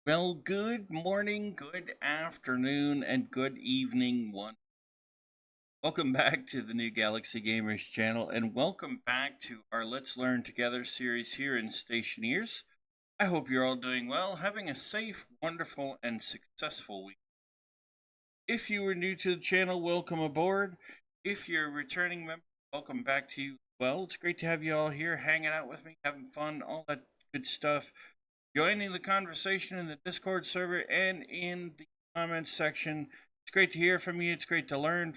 Well, good morning, good afternoon, and good evening, one. Welcome back to the New Galaxy Gamers channel, and welcome back to our Let's Learn Together series here in Stationeers. I hope you're all doing well, having a safe, wonderful, and successful week. If you are new to the channel, welcome aboard. If you're a returning member, welcome back to you. Well, it's great to have you all here hanging out with me, having fun, all that good stuff, joining the conversation in the Discord server and in the comments section. It's great to hear from you. It's great to learn,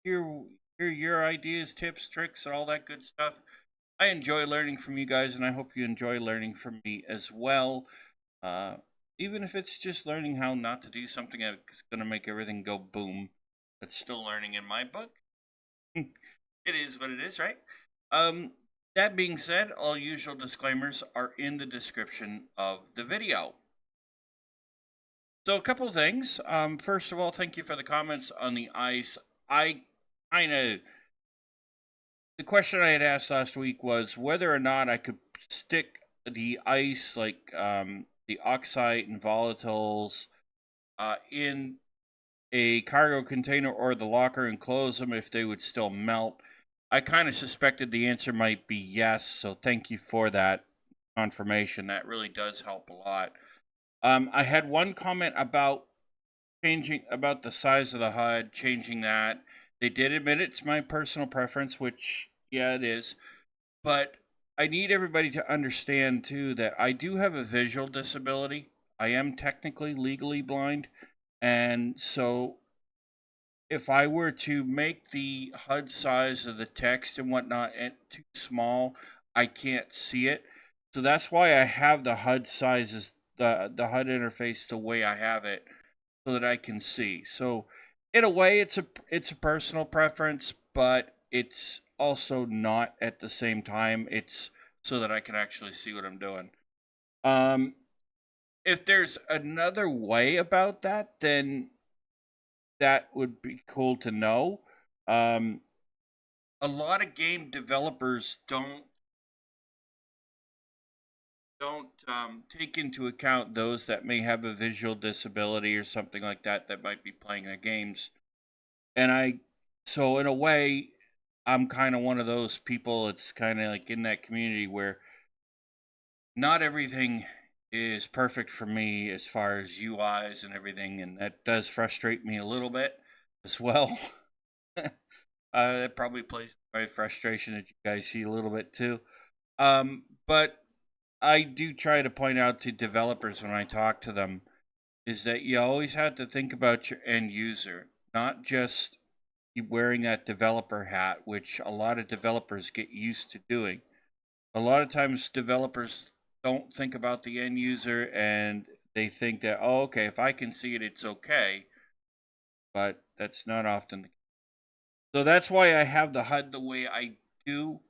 hear, hear your ideas, tips, tricks, all that good stuff. I enjoy learning from you guys, and I hope you enjoy learning from me as well. Uh, Even if it's just learning how not to do something that's going to make everything go boom, that's still learning in my book. It is what it is, right? Um, that being said, all usual disclaimers are in the description of the video. So, a couple of things. First of all, thank you for the comments on the ice. I kind of the question I had asked last week was whether or not I could stick the ice, like the oxide and volatiles, in a cargo container or the locker and close them if they would still melt. I kind of suspected the answer might be yes, so thank you for that confirmation. That really does help a lot. I had one comment about changing about the size of the HUD, changing that. They did admit it's my personal preference, which yeah, it is. But I need everybody to understand too that I do have a visual disability. I am technically legally blind, and so if I were to make the HUD size of the text and whatnot too small, I can't see it. So that's why I have the HUD sizes, the HUD interface the way I have it, so that I can see. So in a way, it's a personal preference, but it's also not at the same time. It's so that I can actually see what I'm doing. Um, if there's another way about that, then that would be cool to know. Um, a lot of game developers don't take into account those that may have a visual disability or something like that that might be playing their games. And so in a way, I'm kind of one of those people. It's kind of like in that community where not everything is perfect for me as far as UIs and everything, and that does frustrate me a little bit as well. That probably plays my frustration that you guys see a little bit too. But I do try to point out to developers when I talk to them is that you always have to think about your end user, not just you wearing that developer hat, which a lot of developers get used to doing. A lot of times, developers don't think about the end user and they think that, oh, okay, if I can see it, it's okay. But that's not often the case. So that's why I have the HUD the way I do.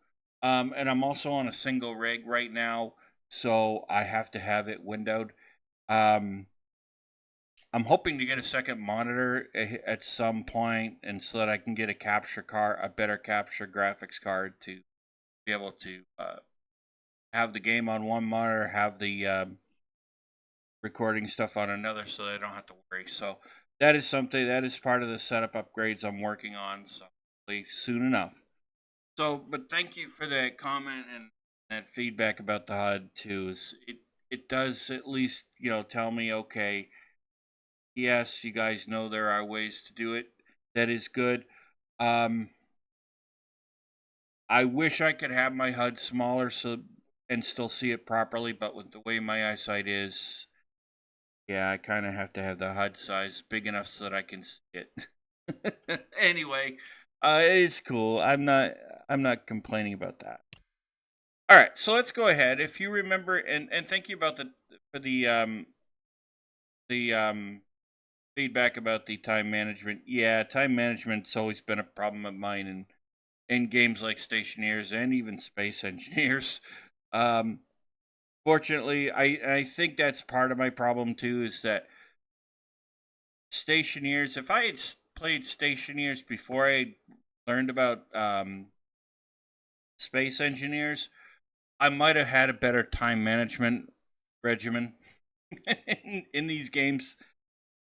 And I'm also on a single rig right now, so I have to have it windowed. Um, I'm hoping to get a second monitor at some point, and so that I can get a better capture graphics card to be able to have the game on one monitor, have the recording stuff on another, so that I don't have to worry. So that is something that is part of the setup upgrades I'm working on. So hopefully soon enough. So, but thank you for that comment and that feedback about the HUD too. It does at least tell me, okay, yes, you guys know there are ways to do it. That is good. Um, I wish I could have my HUD smaller and still see it properly, but with the way my eyesight is, yeah, I kind of have to have the HUD size big enough so that I can see it. Anyway, it's cool. I'm not complaining about that. All right, so let's go ahead. If you remember, and thank you about for the feedback about the time management. Yeah, time management's always been a problem of mine in games like Stationeers and even Space Engineers. Um, Fortunately, I think that's part of my problem too. Is that Stationeers? If I had played Stationeers before I learned about Space Engineers, I might have had a better time management regimen. in these games.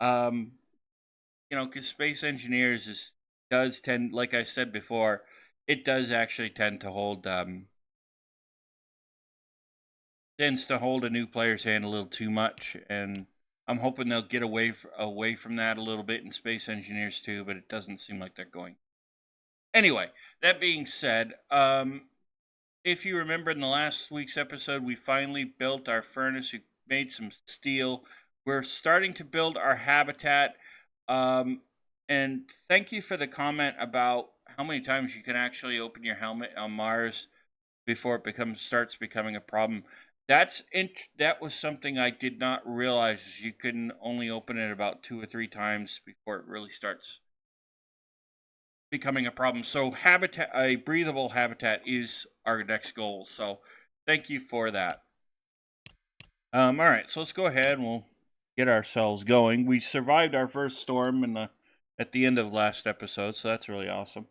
Um, you know, because Space Engineers does tend, like I said before, it does actually tend to hold tends to hold a new player's hand a little too much, and I'm hoping they'll get away from that a little bit in Space Engineers too, but it doesn't seem like they're going. Anyway, that being said, if you remember in the last week's episode, we finally built our furnace. We made some steel. We're starting to build our habitat. Um, and thank you for the comment about how many times you can actually open your helmet on Mars before it starts becoming a problem. That was something I did not realize. You can only open it about 2 or 3 times before it really starts becoming a problem. So a breathable habitat is our next goal. So thank you for that. All right, so let's go ahead and we'll get ourselves going. We survived our first storm at the end of last episode, so that's really awesome.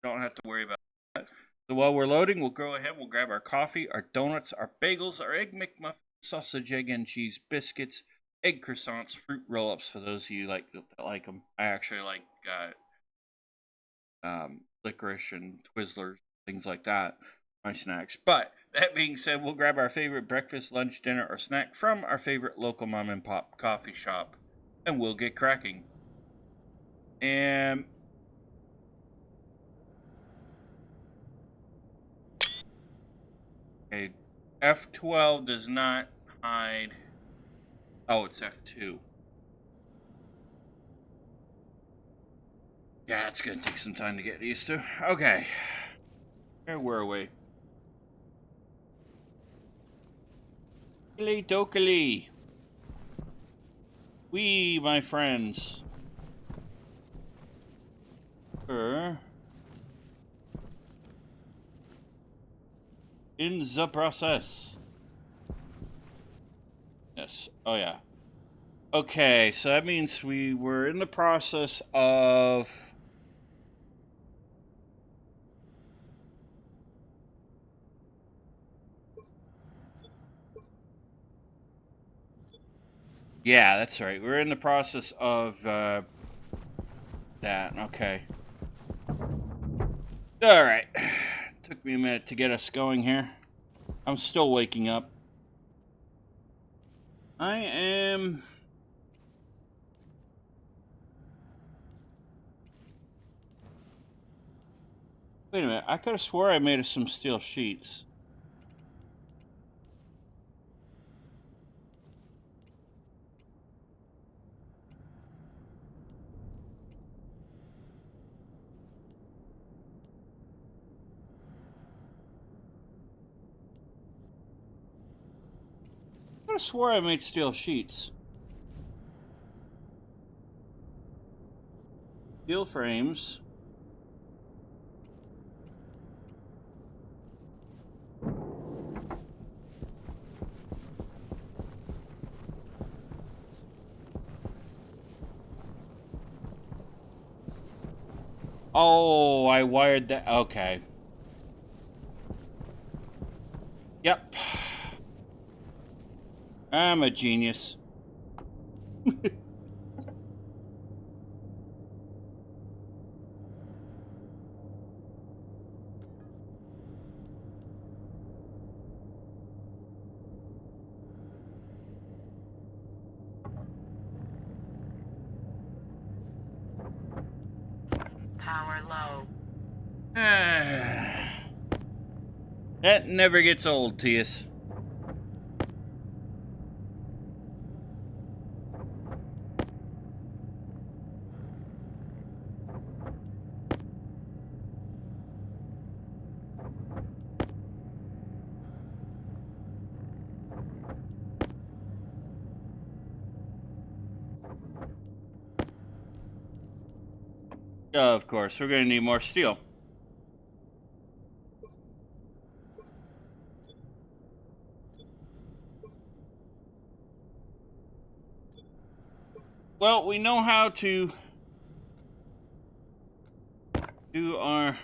Don't have to worry about that. So while we're loading, we'll go ahead. We'll grab our coffee, our donuts, our bagels, our egg McMuffin, sausage, egg and cheese biscuits, egg croissants, fruit roll-ups. For those of you that like them, I actually like licorice and Twizzlers, things like that, my snacks. But that being said, we'll grab our favorite breakfast, lunch, dinner, or snack from our favorite local mom and pop coffee shop, and we'll get cracking. And okay, F12 does not hide. Oh, it's F2. Yeah, it's gonna take some time to get used to. Okay, where were we? Dokily dokily. We, my friends. In the process. Yes. Oh, yeah. Okay, so that means we were in the process of... Yeah, that's right. We're in the process of that. Okay. All right. Took me a minute to get us going here. I'm still waking up. I am... Wait a minute. I could have swore I made us some steel sheets. I could have swore I made steel sheets. Steel frames. Oh, I wired that. Okay. Yep. I'm a genius. Power low. That never gets old, Tias. Of course, we're going to need more steel. Well, we know how to do our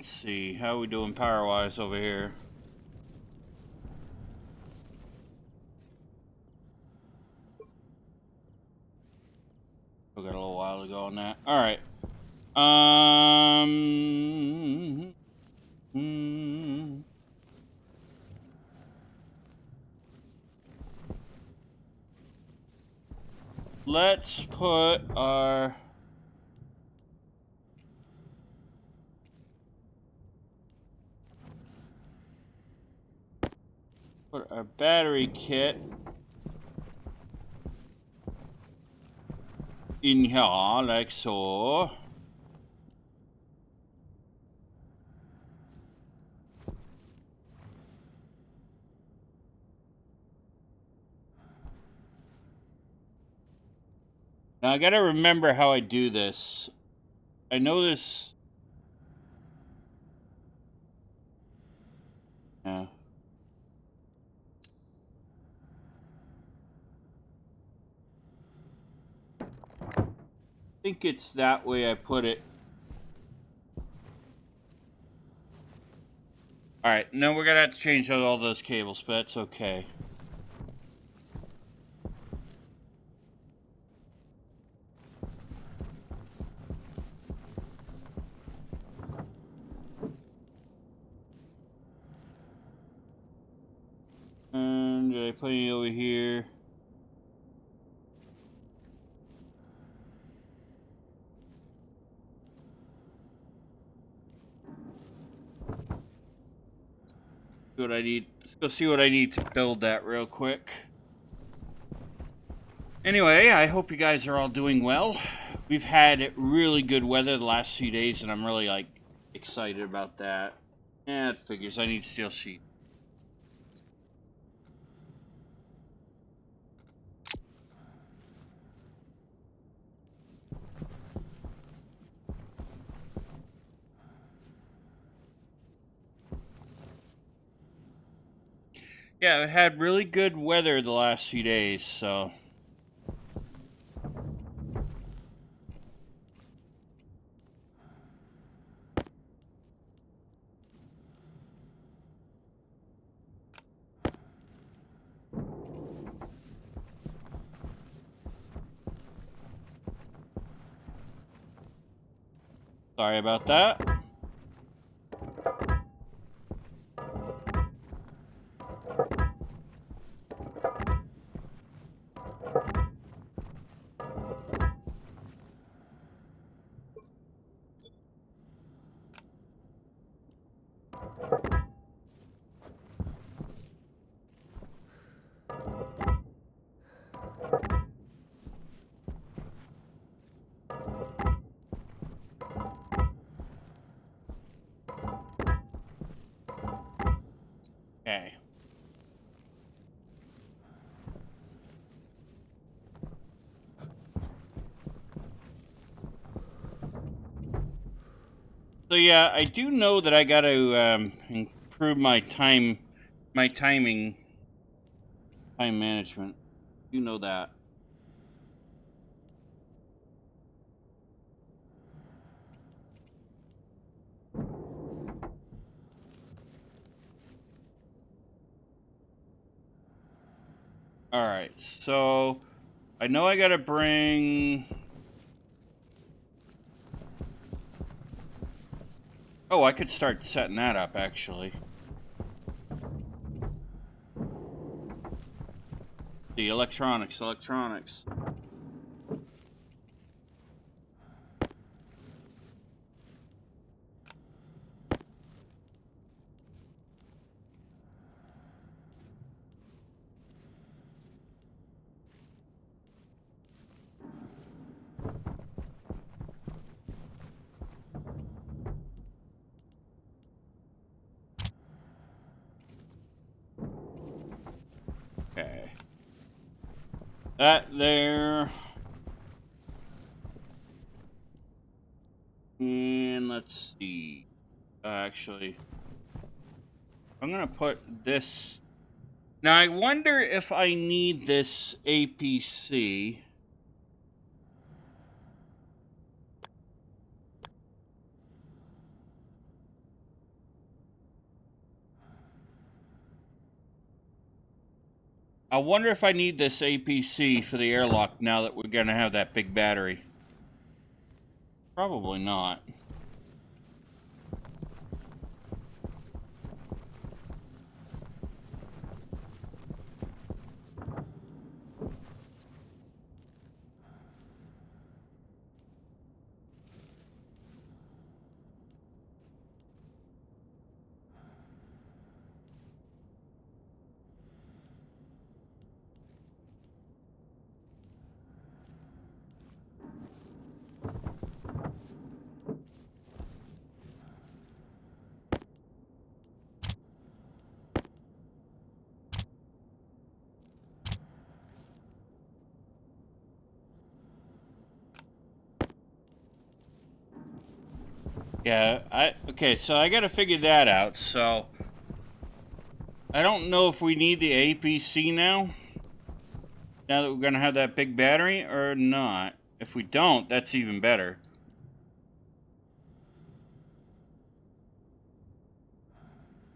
Let's see, how are we doing power-wise over here? Still got a little while to go on that. All right. Let's put our battery kit in here like so. Now I gotta remember how I do this. I know this. Yeah. I think it's that way I put it. Alright, no, we're gonna have to change out all those cables, but that's okay. And did I put it over here? What I need. Let's go see what I need to build that real quick. Anyway, I hope you guys are all doing well. We've had really good weather the last few days, and I'm really like excited about that. Yeah, it figures. I need steel sheet. Yeah, it had really good weather the last few days, so. Sorry about that. Okay. So yeah, I do know that I got to improve my timing, time management. You know that. All right, so I know I got to bring. Oh, I could start setting that up actually. The electronics. Okay. That there. And let's see. Actually, I'm gonna put this. Now I wonder if I need this APC. I wonder if I need this APC for the airlock now that we're going to have that big battery. Probably not. Yeah, okay, so I gotta figure that out. So I don't know if we need the APC now that we're gonna have that big battery, or not. If we don't, that's even better.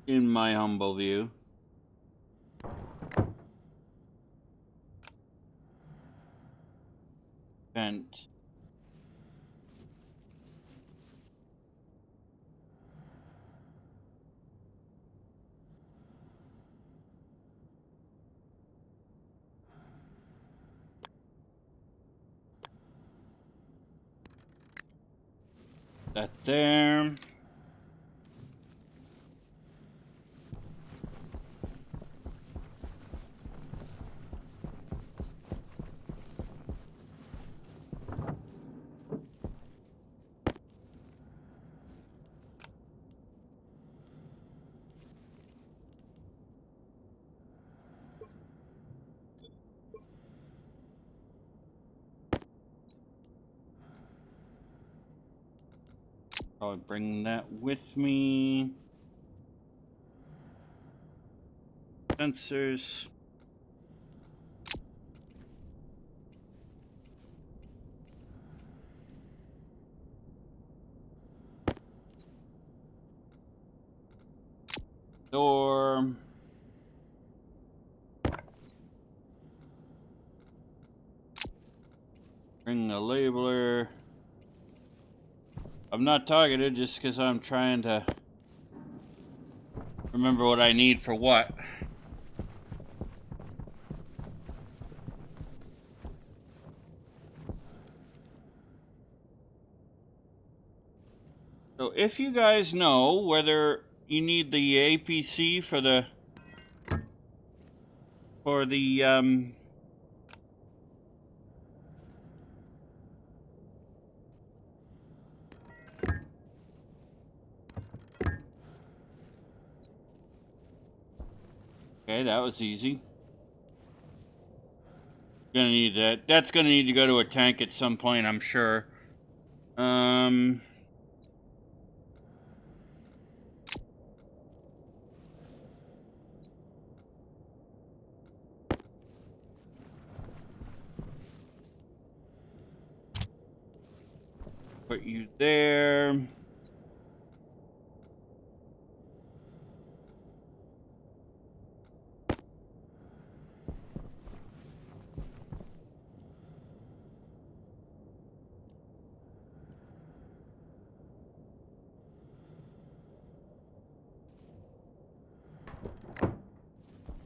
In my humble view. Vent. That there. I'll bring that with me. Sensors. Door. Bring the labeler. I'm not targeted just because I'm trying to remember what I need for what. So if you guys know whether you need the APC for the okay, that was easy. Gonna need that. That's gonna need to go to a tank at some point, I'm sure. Put you there.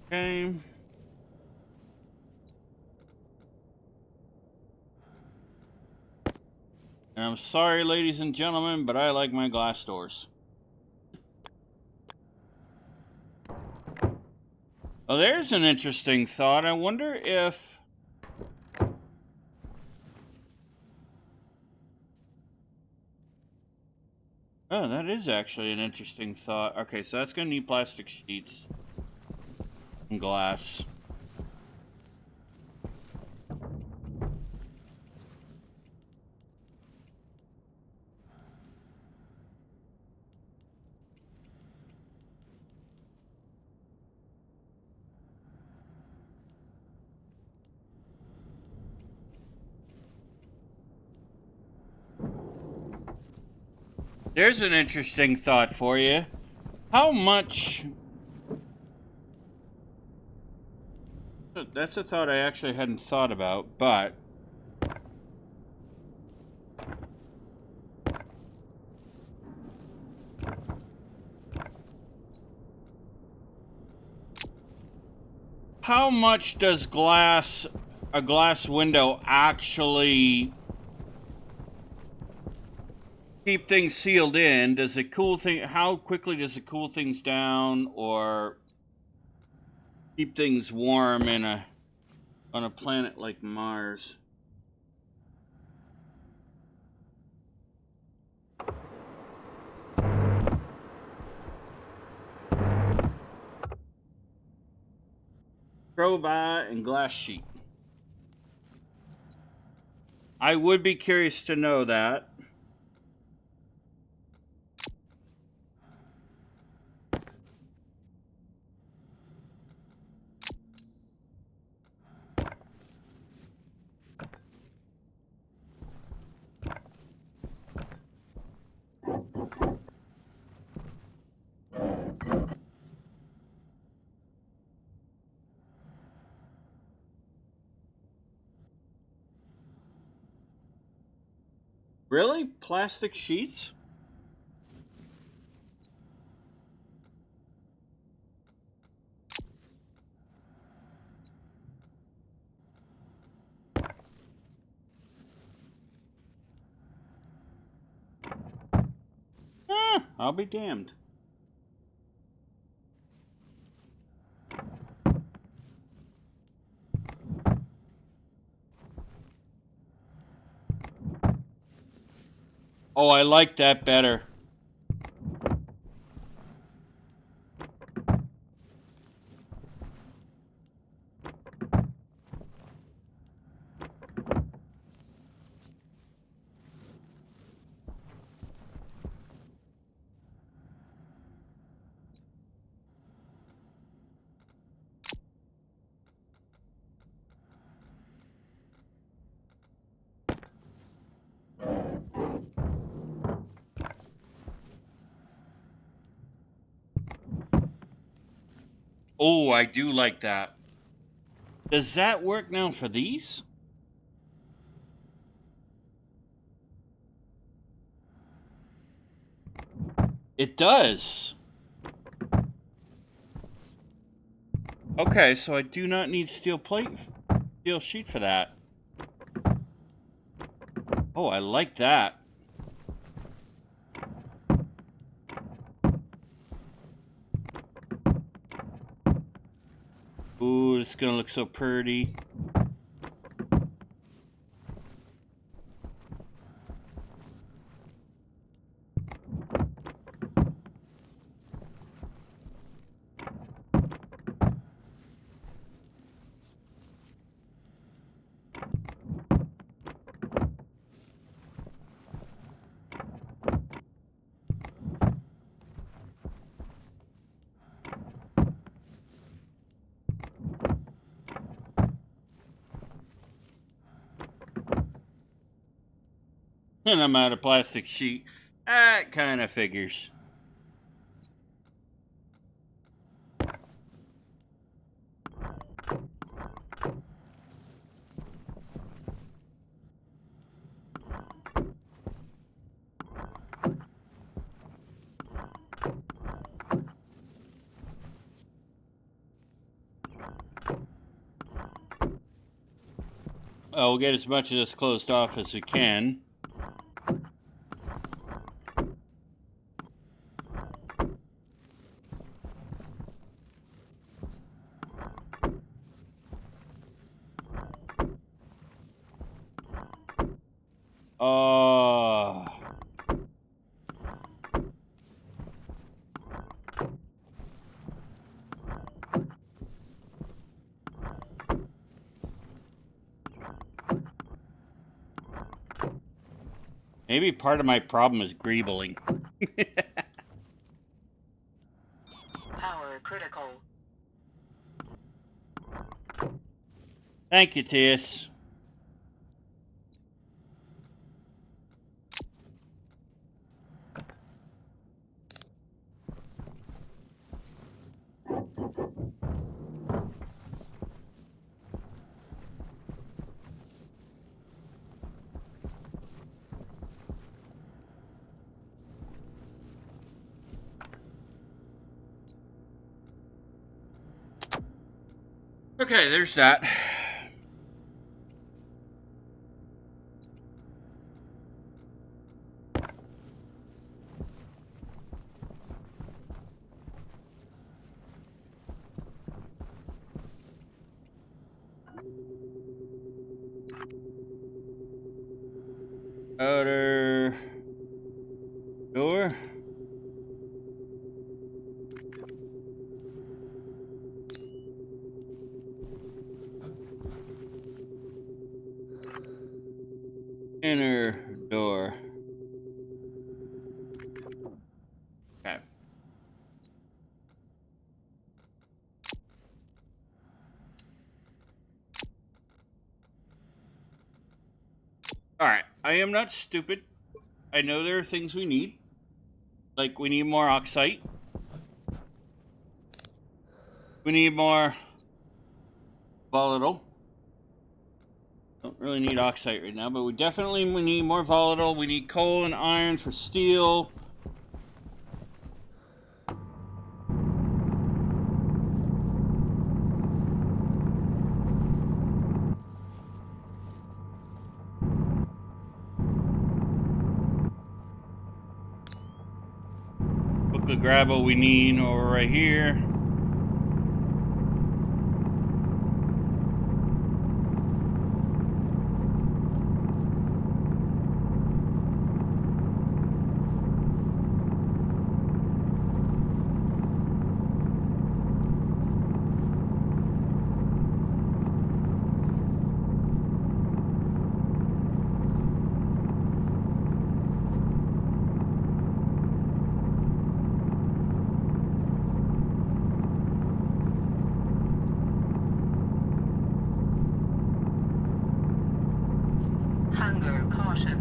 Okay. And I'm sorry, ladies and gentlemen, but I like my glass doors. Oh, there's an interesting thought. I wonder if... Oh, that is actually an interesting thought. Okay, so that's going to need plastic sheets and glass. There's an interesting thought for you. How much... That's a thought I actually hadn't thought about, but how much does a glass window actually keep things sealed in? Does it cool thing? How quickly does it cool things down, or keep things warm on a planet like Mars? Crowbar and glass sheet. I would be curious to know that. Really? Plastic sheets? I'll be damned. Oh, I like that better. Oh, I do like that. Does that work now for these? It does. Okay, so I do not need steel sheet for that. Oh, I like that. Ooh, it's gonna look so pretty. And I'm out of plastic sheet. That kind of figures. Oh, we'll get as much of this closed off as we can. Oh. Maybe part of my problem is greebling. Power critical. Thank you, Tias. Okay, there's that. Outer door. Inner door. Okay. Alright, I am not stupid. I know there are things we need. Like, we need more oxite. We need more volatile. Don't really need oxide right now, but we need more volatile. We need coal and iron for steel. Book of gravel we need over right here. Hunger caution.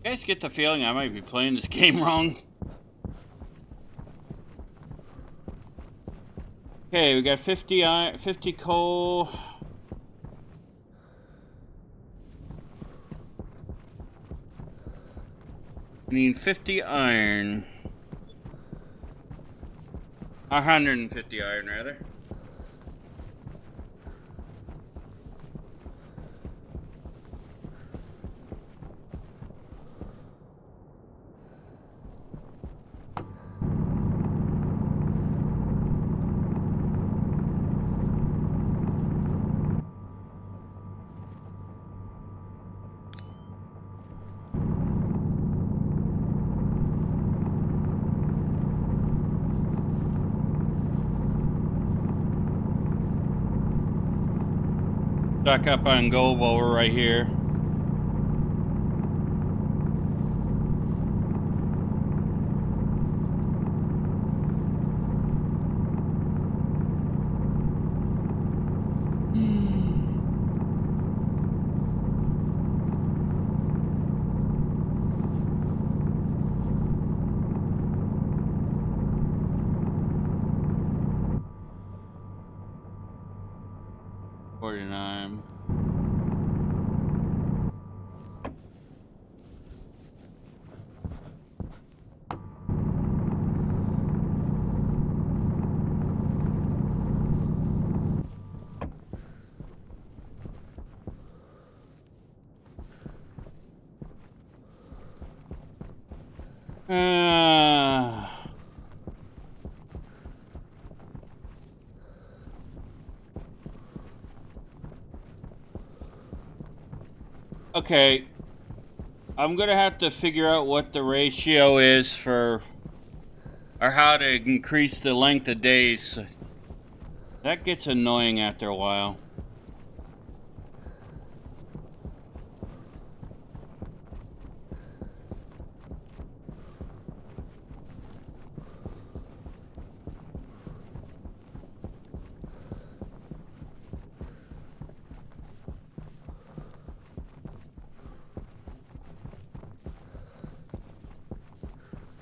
You guys get the feeling I might be playing this game wrong. Okay, we got 50 coal. We need 50 iron. 150 iron, rather. Stock up on gold while we're right here. $49. Okay, I'm gonna have to figure out what the ratio is for, or how to increase the length of days. That gets annoying after a while.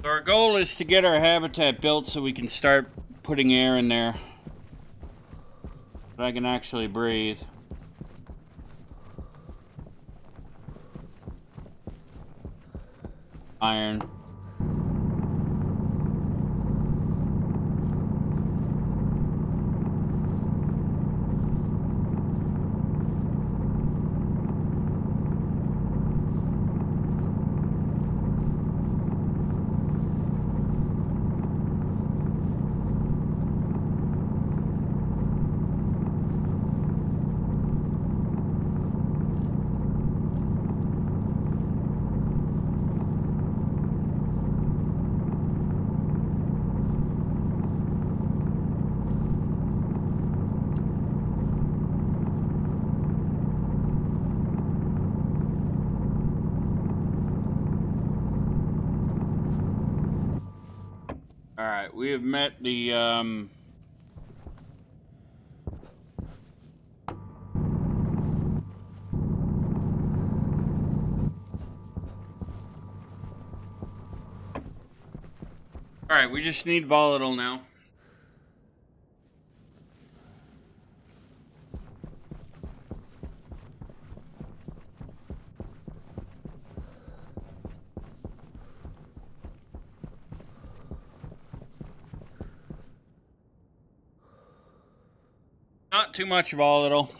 So our goal is to get our habitat built so we can start putting air in there. But I can actually breathe. Iron. Alright, we have met the, Alright, we just need volatile now. Not too much volatile.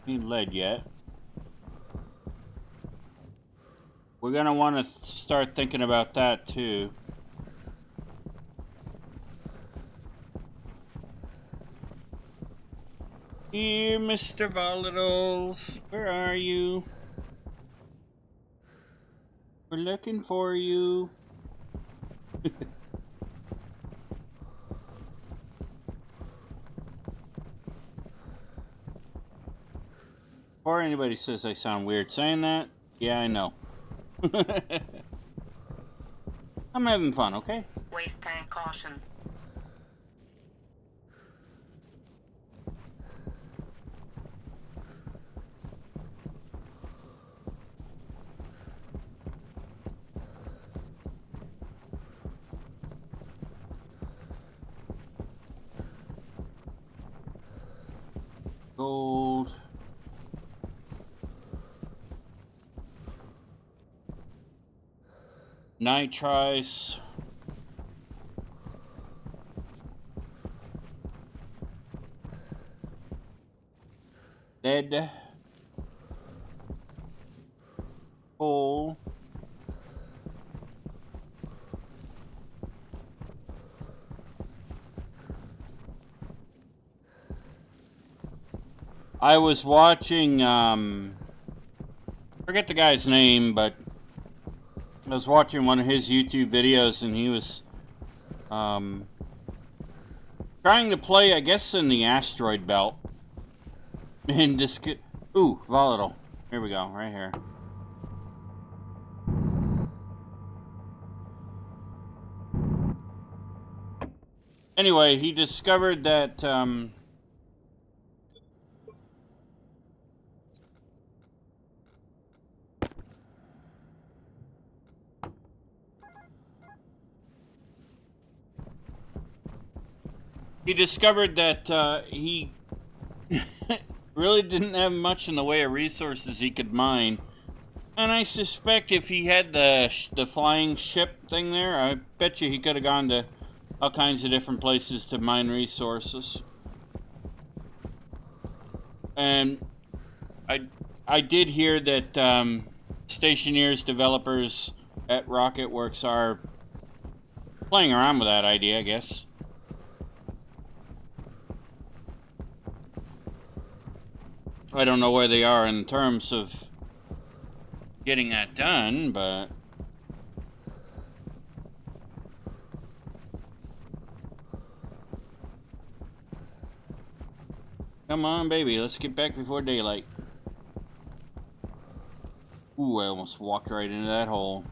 Need lead yet. We're gonna want to start thinking about that too. Here, Mr. Volatiles, where are you? We're looking for you. Before anybody says I sound weird saying that, yeah, I know. I'm having fun, okay? Waste tank caution. Gold. Nitrice. Lead. Coal. I was watching, forget the guy's name, but I was watching one of his YouTube videos and he was, trying to play, I guess, in the asteroid belt. And this could, ooh, volatile. Here we go, right here. Anyway, he discovered that, he really didn't have much in the way of resources he could mine. And I suspect if he had the flying ship thing there, I bet you he could have gone to all kinds of different places to mine resources. And I did hear that Stationeers developers at Rocketworks are playing around with that idea, I guess. I don't know where they are in terms of getting that done, but come on, baby, let's get back before daylight. Ooh, I almost walked right into that hole.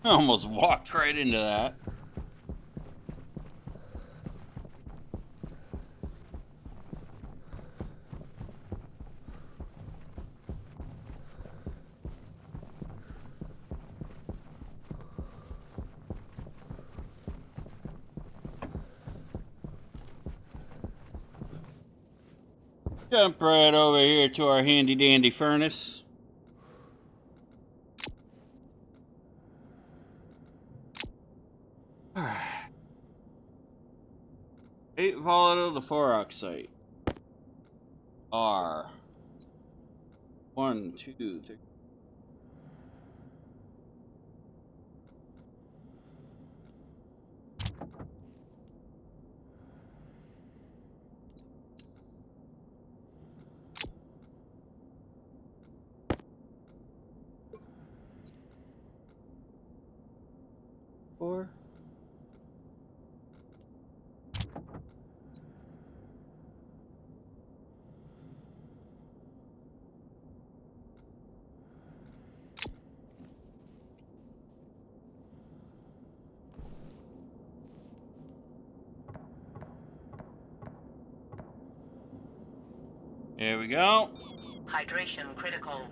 I almost walked right into that. Jump right over here to our handy dandy furnace. Alright. 8 volatile to 4 oxide. R. 1, 2, 3. Four. There we go. Hydration critical.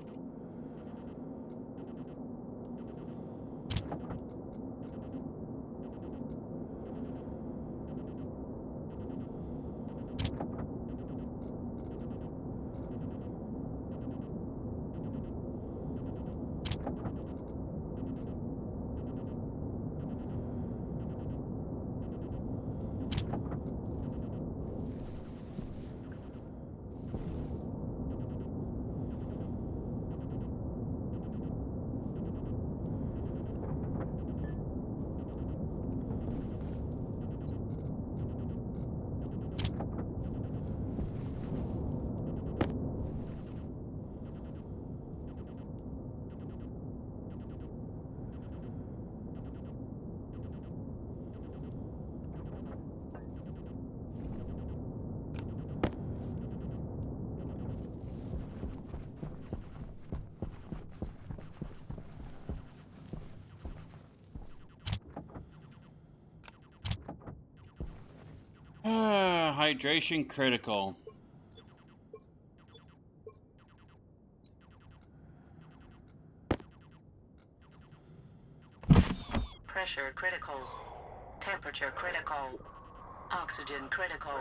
Hydration critical. Pressure critical. Temperature critical. Oxygen critical.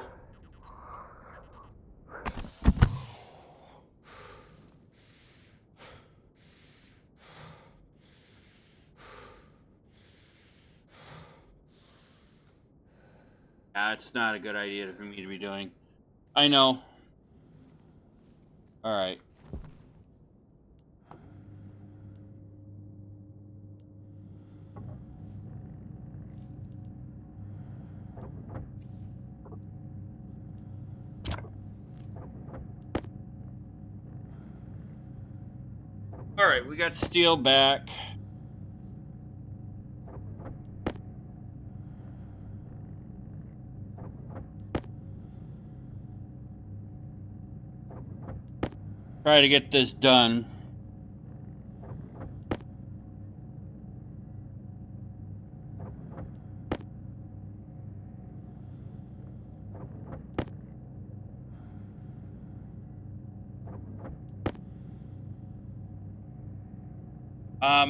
That's not a good idea for me to be doing. I know. Alright. Alright, we got steel back. Try to get this done.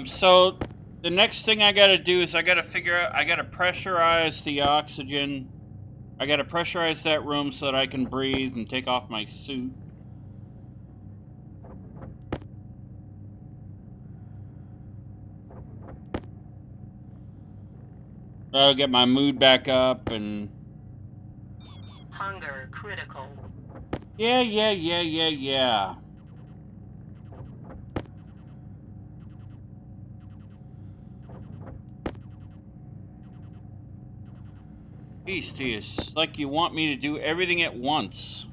So the next thing I gotta do is I gotta figure out, I gotta pressurize the oxygen. I gotta pressurize that room so that I can breathe and take off my suit. I'll get my mood back up and... Hunger critical. Yeah. Beastie, like you want me to do everything at once.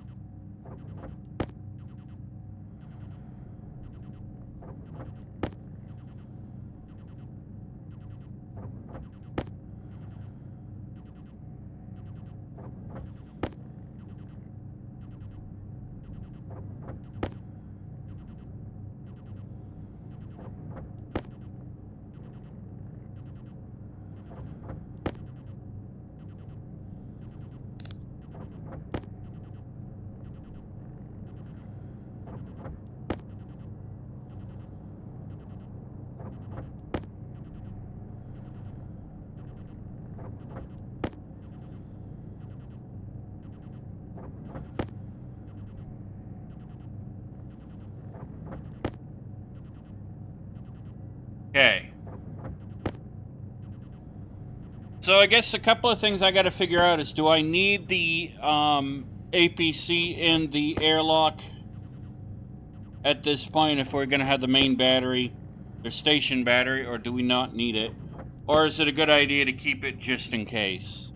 Okay. So I guess a couple of things I got to figure out is, do I need the APC in the airlock at this point if we're going to have the main battery, the station battery, or do we not need it? Or is it a good idea to keep it just in case?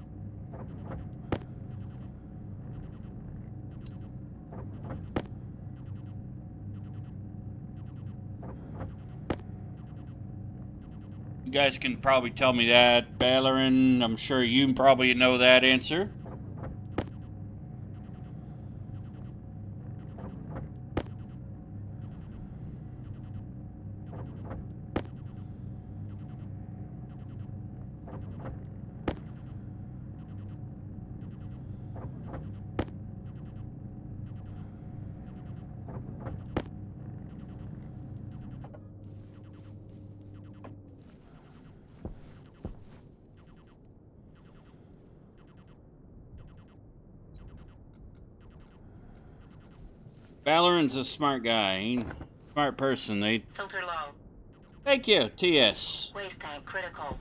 You guys can probably tell me that. Valoran, I'm sure you probably know that answer. Valoran's a smart guy. Smart person. Filter low. Thank you, TS. Waste tank critical.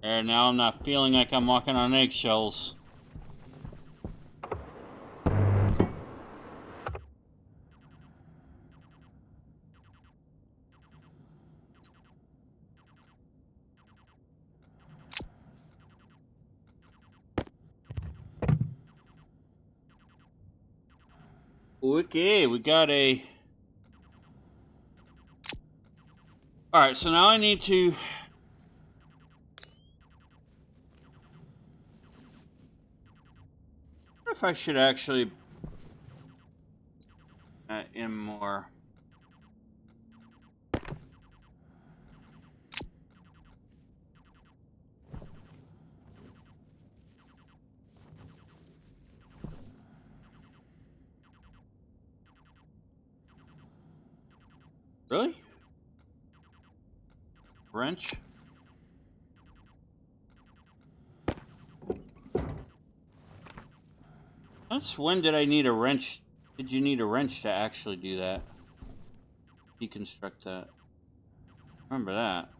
And now I'm not feeling like I'm walking on eggshells. Okay, we got a... Alright, so now I need to... I wonder if I should actually... in more... Really? Wrench? Since when did I need a wrench? Did you need a wrench to actually do that? Deconstruct that. Remember that.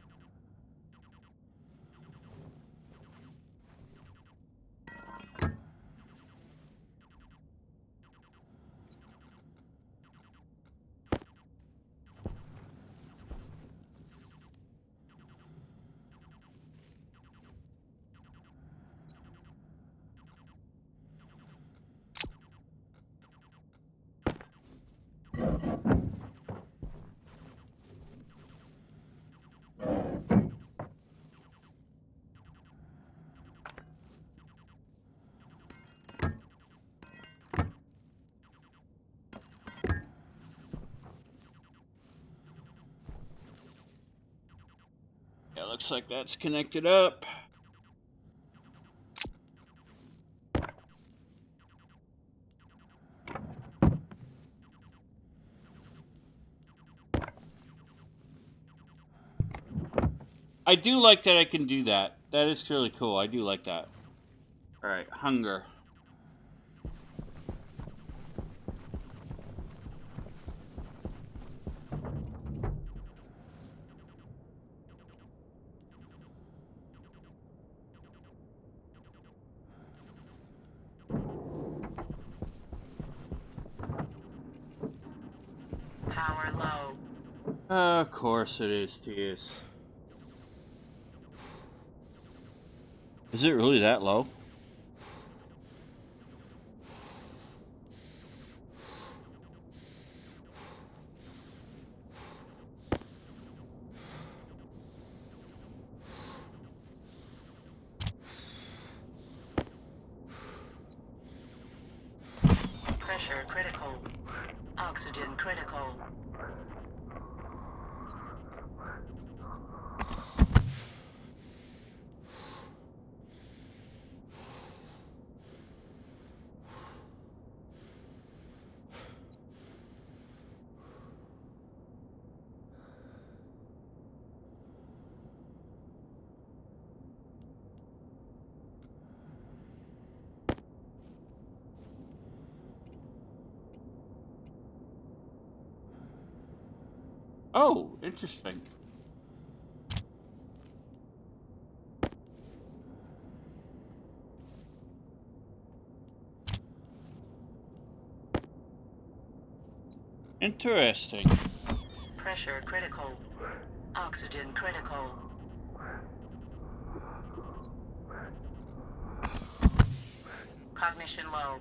Yeah, looks like that's connected up. I do like that I can do that. That is really cool. I do like that. Alright, hunger. Power low. Of course it is, TS. Is it really that low? Pressure critical. Oxygen critical. Oh, interesting. Interesting. Pressure critical. Oxygen critical. Cognition low.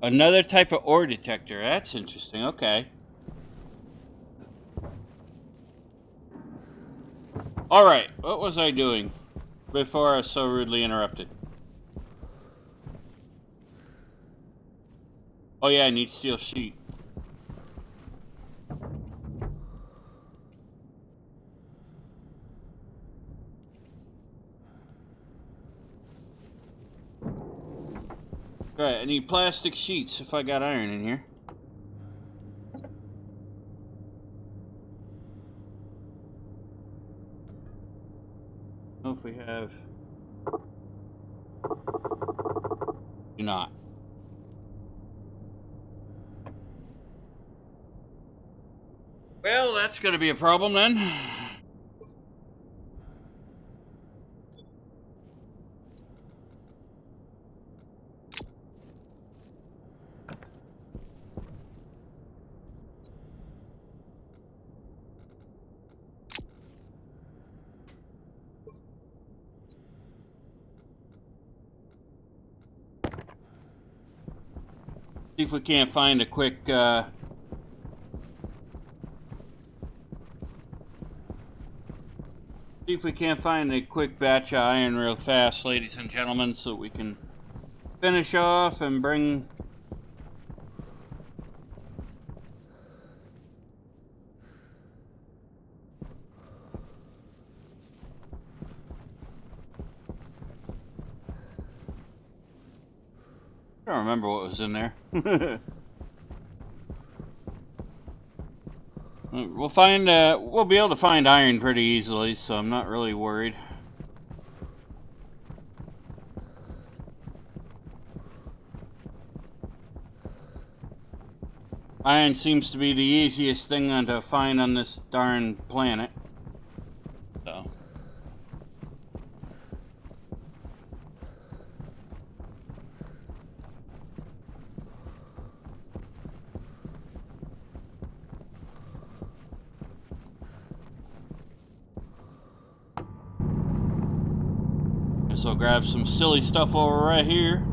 Another type of ore detector. That's interesting. Okay. Alright, what was I doing before I was so rudely interrupted? Oh yeah, I need steel sheet. Right, I need plastic sheets if I got iron in here. Oh, if we have... Do not. Well, that's going to be a problem then. See if we can't find a quick, see if we can't find a quick batch of iron real fast, ladies and gentlemen, so we can finish off and bring... I don't remember what was in there. We'll be able to find iron pretty easily, so I'm not really worried. Iron seems to be the easiest thing to find on this darn planet. So. Guess I'll grab some silly stuff over right here.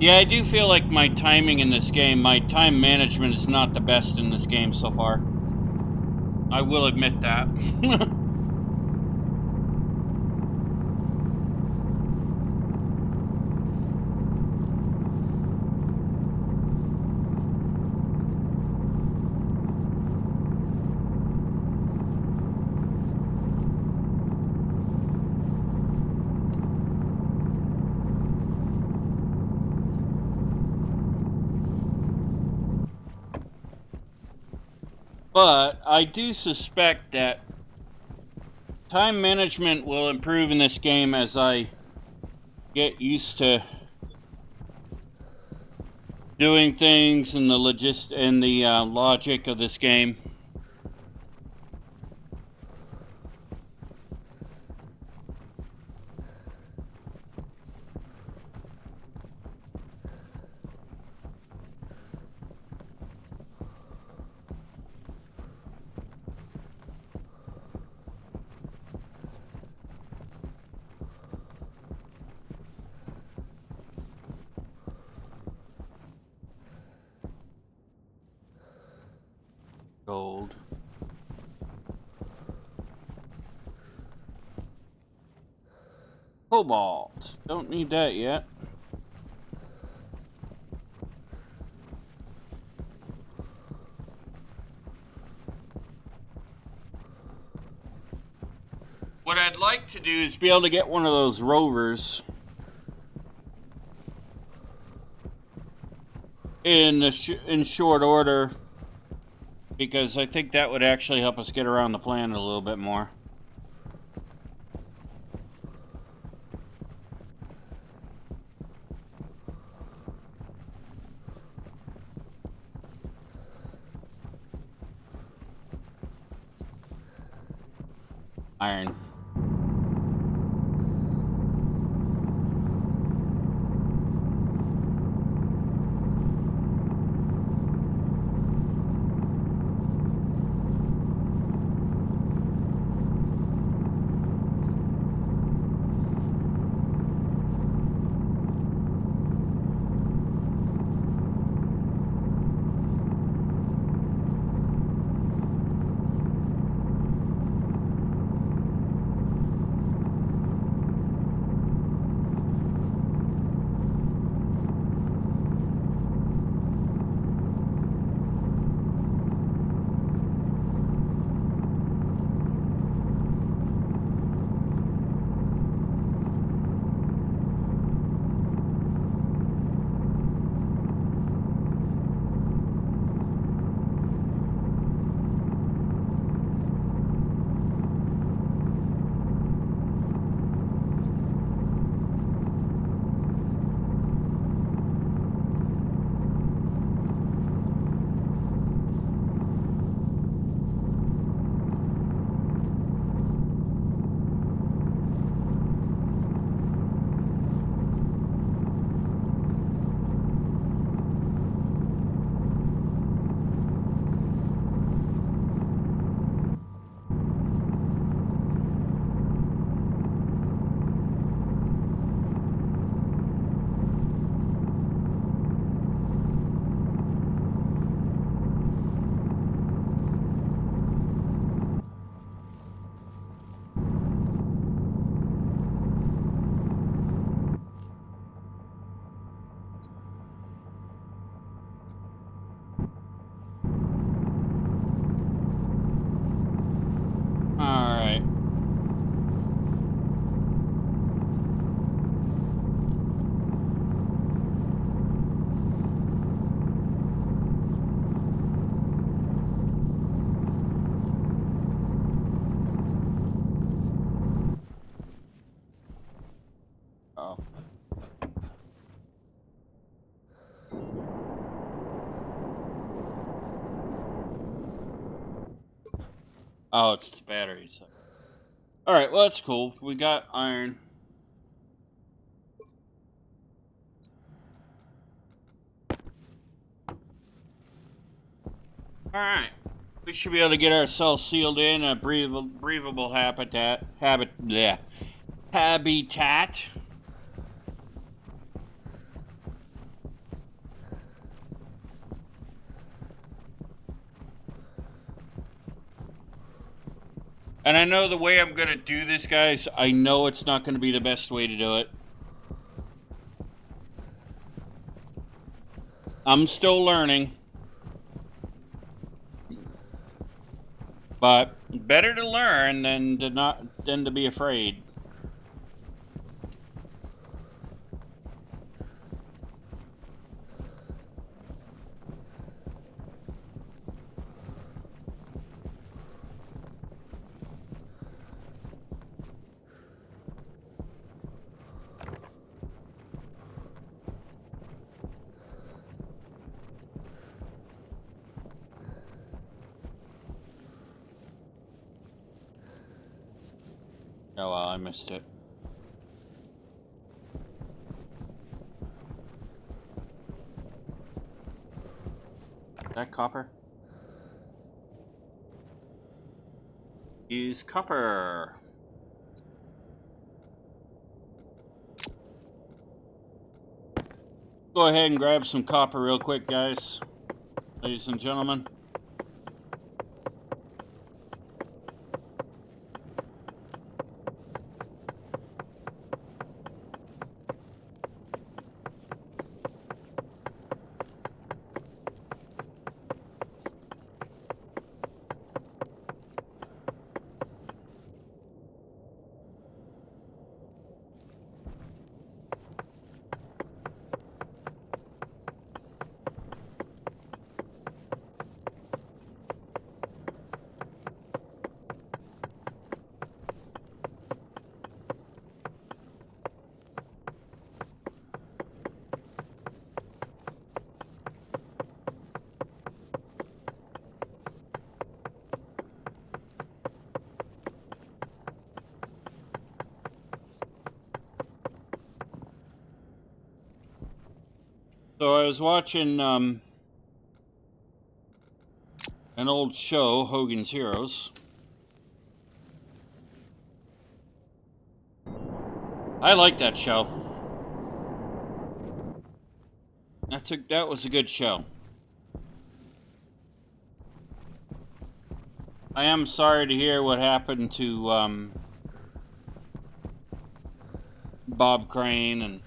Yeah, I do feel like my timing in this game, my time management is not the best in this game so far. I will admit that. But I do suspect that time management will improve in this game as I get used to doing things and the logic of this game. Gold. Cobalt. Don't need that yet. What I'd like to do is be able to get one of those rovers in short order, because I think that would actually help us get around the planet a little bit more. Iron. Alright. Oh. Oh, it's the batteries. Alright, well, that's cool. We got iron. Alright. We should be able to get ourselves sealed in a breathable habitat. Habitat. And I know the way I'm going to do this, guys, I know it's not going to be the best way to do it. I'm still learning. But better to learn than to be afraid. Oh well, I missed it. Is that copper? Use copper. Go ahead and grab some copper real quick, guys. Ladies and gentlemen. So I was watching an old show, Hogan's Heroes. I like that show. That was a good show. I am sorry to hear what happened to Bob Crane and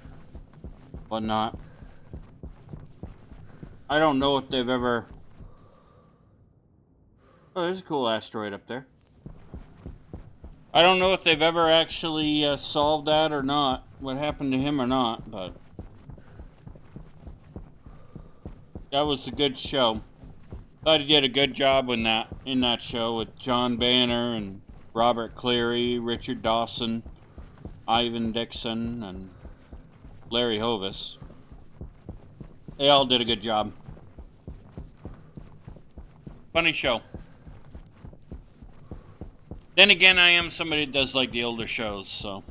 whatnot. I don't know if they've ever... Oh, there's a cool asteroid up there. I don't know if they've ever actually solved that or not, what happened to him or not, but... That was a good show. Thought he did a good job in that show with John Banner and Robert Cleary, Richard Dawson, Ivan Dixon, and Larry Hovis. They all did a good job. Funny show. Then again, I am somebody that does like the older shows, so.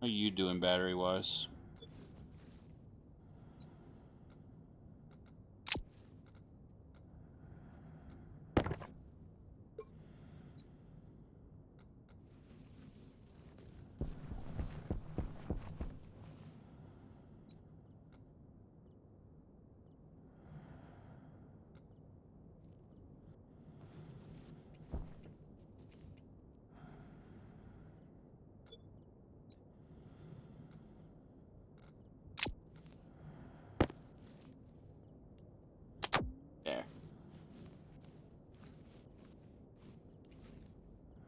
How are you doing battery-wise? There.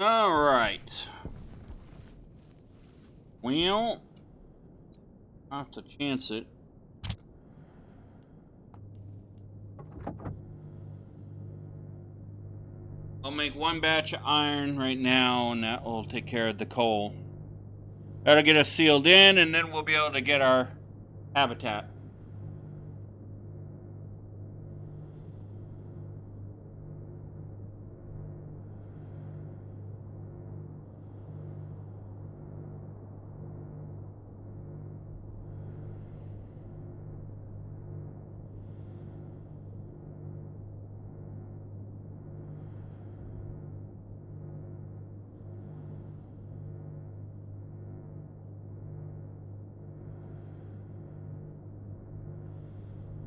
Alright. Well, I'll have to chance it. I'll make one batch of iron right now, and that will take care of the coal. That'll get us sealed in, and then we'll be able to get our habitat.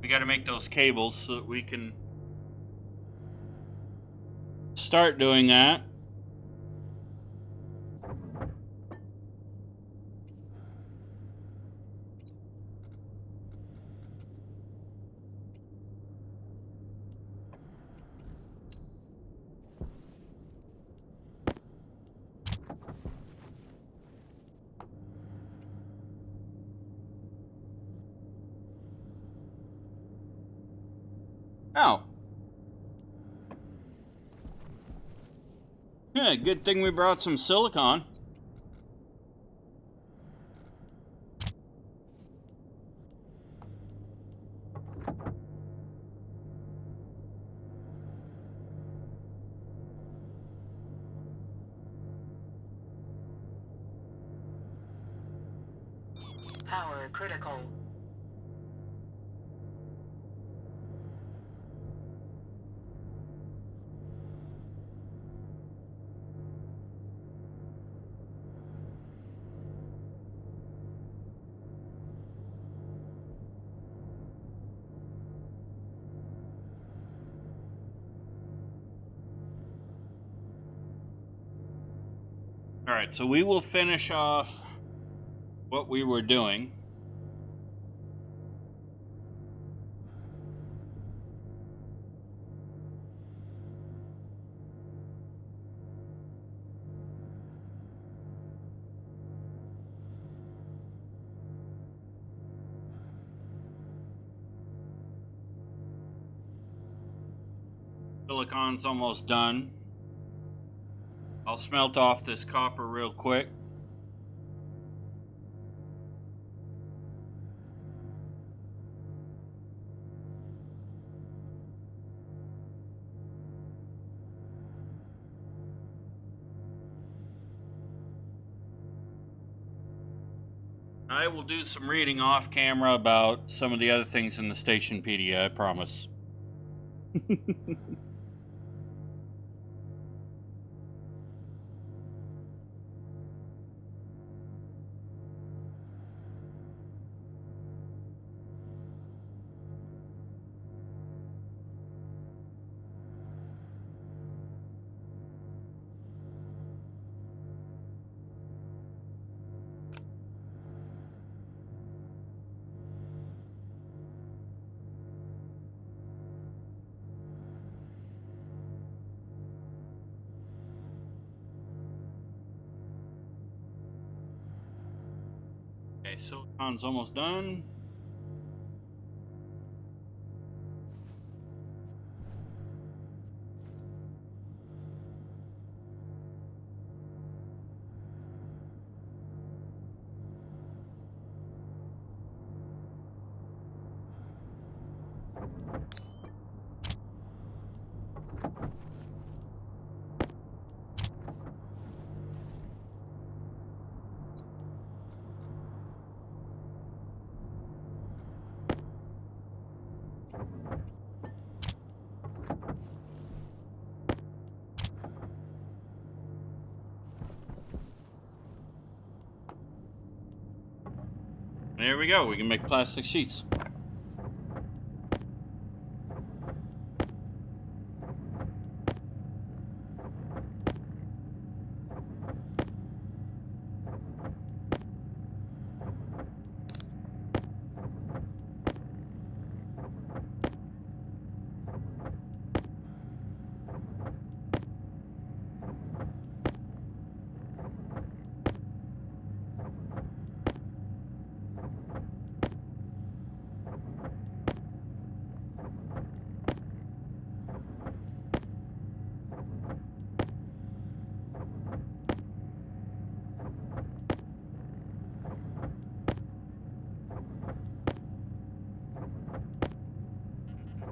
We got to make those cables so that we can start doing that. Oh. Yeah, good thing we brought some silicone. Power critical. All right, so we will finish off what we were doing. Silicon's almost done. I'll smelt off this copper real quick. I will do some reading off camera about some of the other things in the Stationpedia, I promise. Okay, silicon's almost done. There we go, we can make plastic sheets.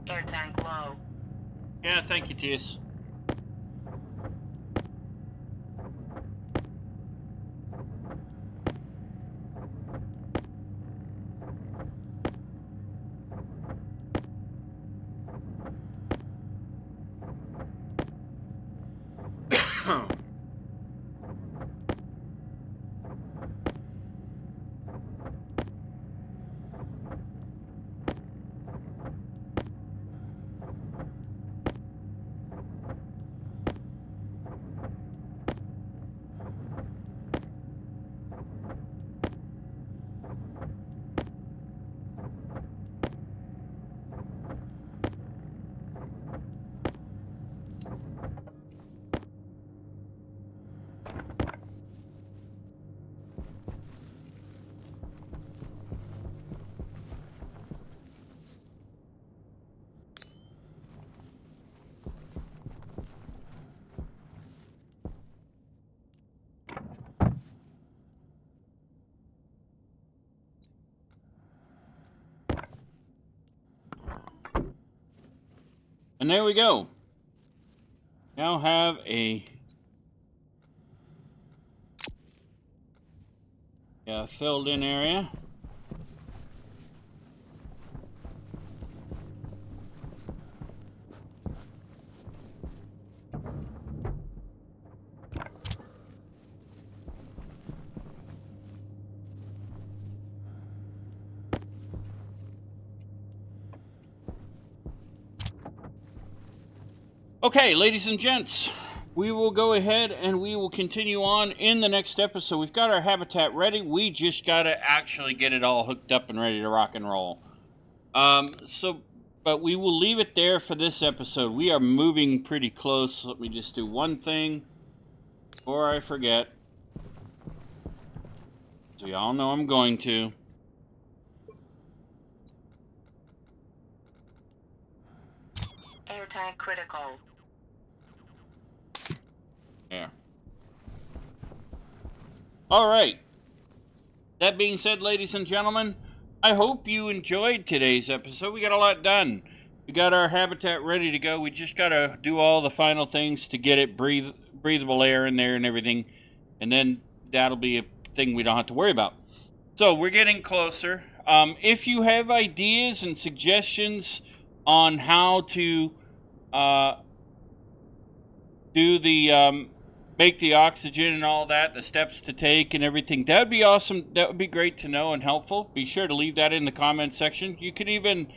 Air tank low. Yeah, thank you, Tias. And there we go. Now have a filled in area. Okay, ladies and gents, we will go ahead and we will continue on in the next episode. We've got our habitat ready. We just got to actually get it all hooked up and ready to rock and roll. But we will leave it there for this episode. We are moving pretty close. Let me just do one thing before I forget. So y'all know I'm going to. Air tank critical. There. All right. That being said, ladies and gentlemen, I hope you enjoyed today's episode. We got a lot done. We got our habitat ready to go. We just got to do all the final things to get it breathable air in there and everything. And then that'll be a thing we don't have to worry about. So we're getting closer. If you have ideas and suggestions on how to do the make the oxygen and all that, the steps to take and everything, that would be awesome. That would be great to know and helpful. Be sure to leave that in the comment section. You could even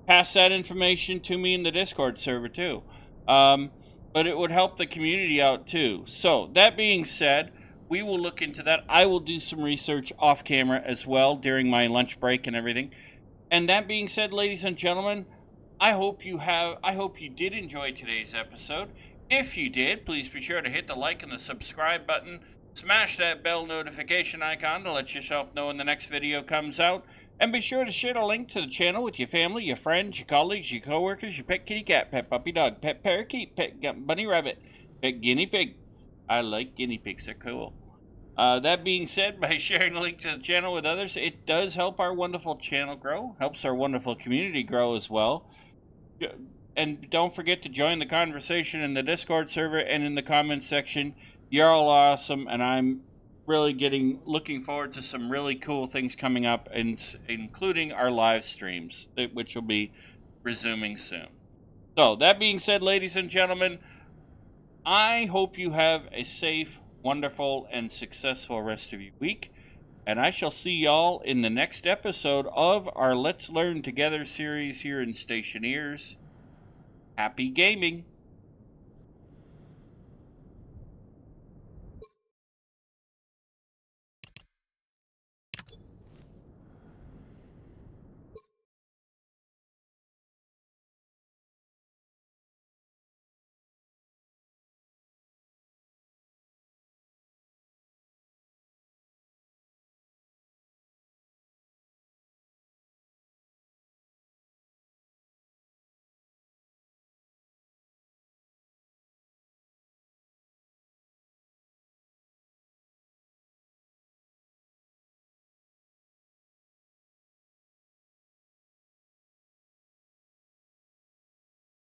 pass that information to me in the Discord server too. But it would help the community out too. So that being said, we will look into that. I will do some research off camera as well during my lunch break and everything. And that being said, ladies and gentlemen, I hope you did enjoy today's episode. If you did, please be sure to hit the like and the subscribe button. Smash that bell notification icon to let yourself know when the next video comes out. And be sure to share the link to the channel with your family, your friends, your colleagues, your coworkers, your pet kitty cat, pet puppy dog, pet parakeet, pet bunny rabbit, pet guinea pig. I like guinea pigs, they're cool. That being said, by sharing the link to the channel with others, it does help our wonderful channel grow, helps our wonderful community grow as well. And don't forget to join the conversation in the Discord server and in the comments section. You're all awesome, and I'm really looking forward to some really cool things coming up, including our live streams, which will be resuming soon. So, that being said, ladies and gentlemen, I hope you have a safe, wonderful, and successful rest of your week. And I shall see y'all in the next episode of our Let's Learn Together series here in Stationeers. Happy gaming!